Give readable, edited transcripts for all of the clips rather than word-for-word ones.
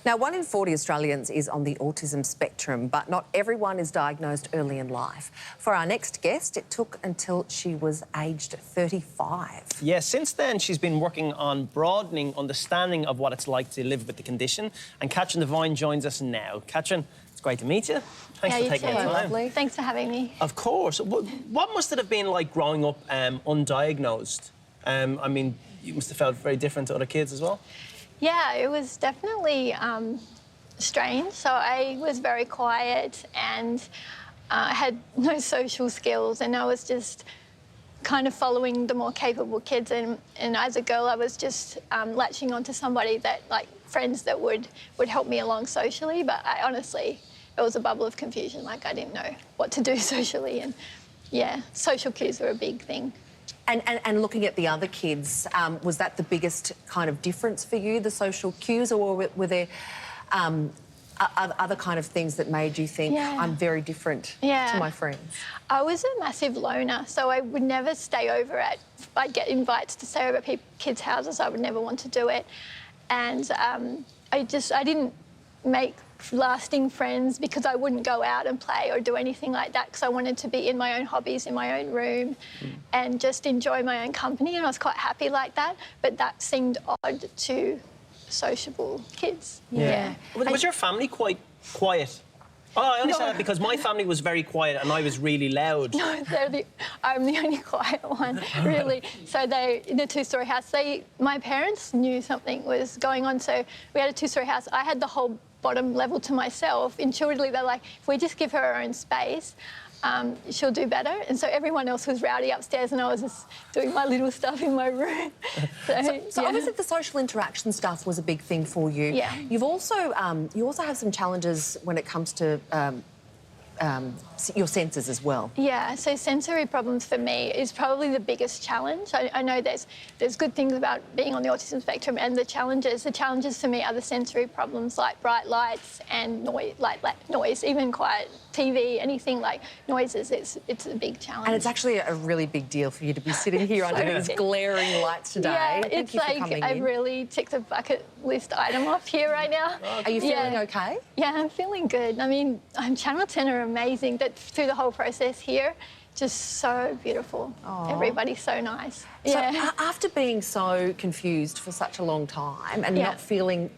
Now, 1 in 40 Australians is on the autism spectrum, but not everyone is diagnosed early in life. For our next guest, it took until she was aged 35. Yeah, since then, she's been working on broadening understanding of what it's like to live with the condition. And Katherine Devine joins us now. Katherine, it's great to meet you. Thanks for taking the time. Lovely. Thanks for having me. Of course. What must it have been like growing up undiagnosed? I mean, you must have felt very different to other kids as well. Yeah, it was definitely strange. So I was very quiet and I had no social skills, and I was just kind of following the more capable kids. And as a girl, I was just latching onto somebody that, like, friends that would help me along socially. But I honestly, it was a bubble of confusion. Like, I didn't know what to do socially. And yeah, social cues were a big thing. And looking at the other kids, was that the biggest kind of difference for you, the social cues, or were there other kind of things that made you think, I'm very different to my friends? I was a massive loner, so I would never stay over I'd get invites to stay over at kids' houses. I would never want to do it. And I didn't make lasting friends because I wouldn't go out and play or do anything like that, because I wanted to be in my own hobbies, in my own room, and just enjoy my own company, and I was quite happy like that. But that seemed odd to sociable kids. Yeah. Was your family quite quiet? Oh, I only say that because my family was very quiet and I was really loud. No, I'm the only quiet one, really. So in a two-storey house, my parents knew something was going on. So we had a two-storey house. I had the whole bottom level to myself. Intuitively, they're like, if we just give her her own space, she'll do better. And so everyone else was rowdy upstairs and I was just doing my little stuff in my room. So obviously the social interaction stuff was a big thing for you. Yeah. You've also, you also have some challenges when it comes to your senses as well. Yeah, so sensory problems for me is probably the biggest challenge. I know there's good things about being on the autism spectrum, and the challenges for me are the sensory problems, like bright lights and noise, even quiet TV, anything like noises. It's a big challenge. And it's actually a really big deal for you to be sitting here under these glaring lights today. Yeah, Thank you for coming I've in. really ticked a bucket list item off here right now. Are you feeling okay? Yeah, I'm feeling good. I mean, Channel 10 are amazing. That through the whole process here, just so beautiful. Aww. Everybody's so nice. So after being so confused for such a long time and not feeling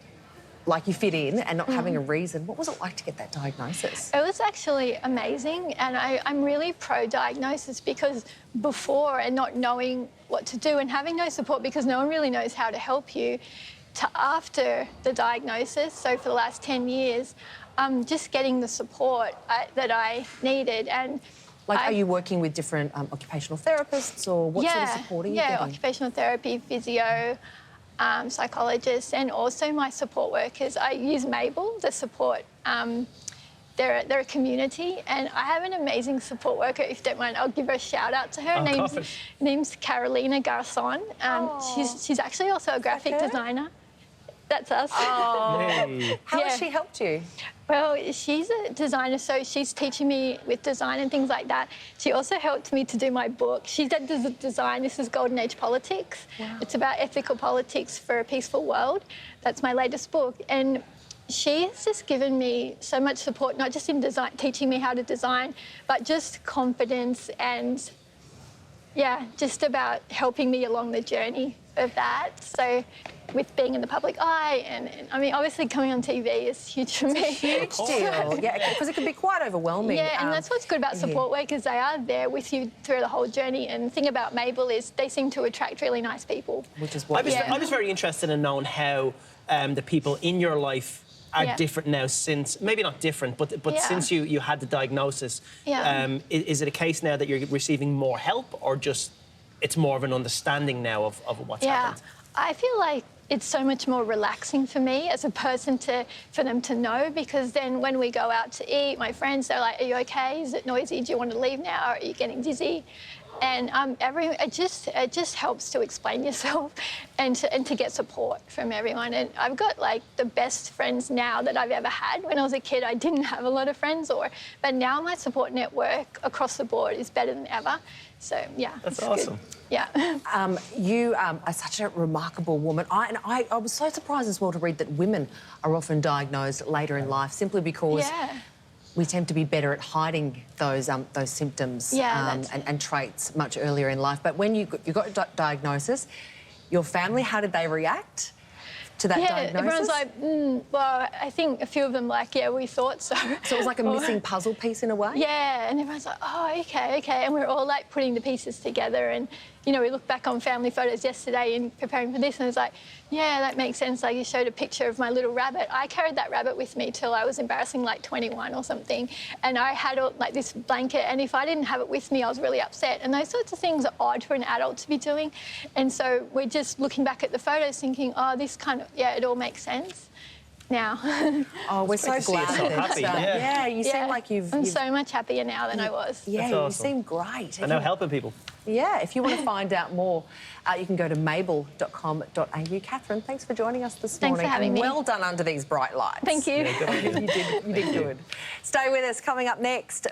like you fit in and not having a reason, what was it like to get that diagnosis? It was actually amazing, and I'm really pro-diagnosis, because before, and not knowing what to do and having no support because no one really knows how to help you, to after the diagnosis, so for the last 10 years, just getting the support that I needed. And are you working with different occupational therapists, or what sort of support are you getting? Yeah, occupational therapy, physio, psychologists, and also my support workers. I use Mable, the support. They're a community, and I have an amazing support worker. If you don't mind, I'll give her a shout out to her. Name's Carolina Garcon. She's actually also a graphic designer. That's us. Oh. How has she helped you? Well, she's a designer, so she's teaching me with design and things like that. She also helped me to do my book. She did the design. This is Golden Age Politics. Wow. It's about ethical politics for a peaceful world. That's my latest book. And she has just given me so much support, not just in design, teaching me how to design, but just confidence and, just about helping me along the journey of that. So with being in the public eye, and I mean, obviously coming on TV is huge for me. It's a huge deal, because it can be quite overwhelming. Yeah, and that's what's good about support workers. They are there with you through the whole journey, and the thing about Mable is they seem to attract really nice people. Which is what I was very interested in knowing how the people in your life are different now, since, maybe not different, but since you had the diagnosis. Is it a case now that you're receiving more help, or just it's more of an understanding now of what's happened? I feel like it's so much more relaxing for me as a person for them to know, because then when we go out to eat, my friends, they're like, are you okay? Is it noisy? Do you want to leave now? Or are you getting dizzy? And it just helps to explain yourself and to get support from everyone. And I've got like the best friends now that I've ever had. When I was a kid, I didn't have a lot of friends, but now my support network across the board is better than ever. So yeah, that's awesome. Good. Yeah. You are such a remarkable woman. I was so surprised as well to read that women are often diagnosed later in life simply because we tend to be better at hiding those symptoms and traits much earlier in life. But when you got your diagnosis, your family, how did they react to that diagnosis? Everyone's like, well, I think a few of them like, yeah, we thought so. So it was like a missing puzzle piece in a way? Yeah, and everyone's like, oh, okay. And we're all like putting the pieces together. And, you know, we looked back on family photos yesterday in preparing for this, and it's like, yeah, that makes sense. Like, you showed a picture of my little rabbit. I carried that rabbit with me till I was embarrassing, like 21 or something. And I had like this blanket, and if I didn't have it with me, I was really upset. And those sorts of things are odd for an adult to be doing. And so we're just looking back at the photos thinking, oh, this kind of, it all makes sense now. Oh, we're so glad so happy. Yeah, you seem like I'm so much happier now than I was. Yeah, awesome. You seem great. And now helping people. Yeah, if you want to find out more, you can go to mable.com.au. Katherine, thanks for joining us this morning. Thanks for having me. Well done under these bright lights. Thank you. You did good. Stay with us. Coming up next.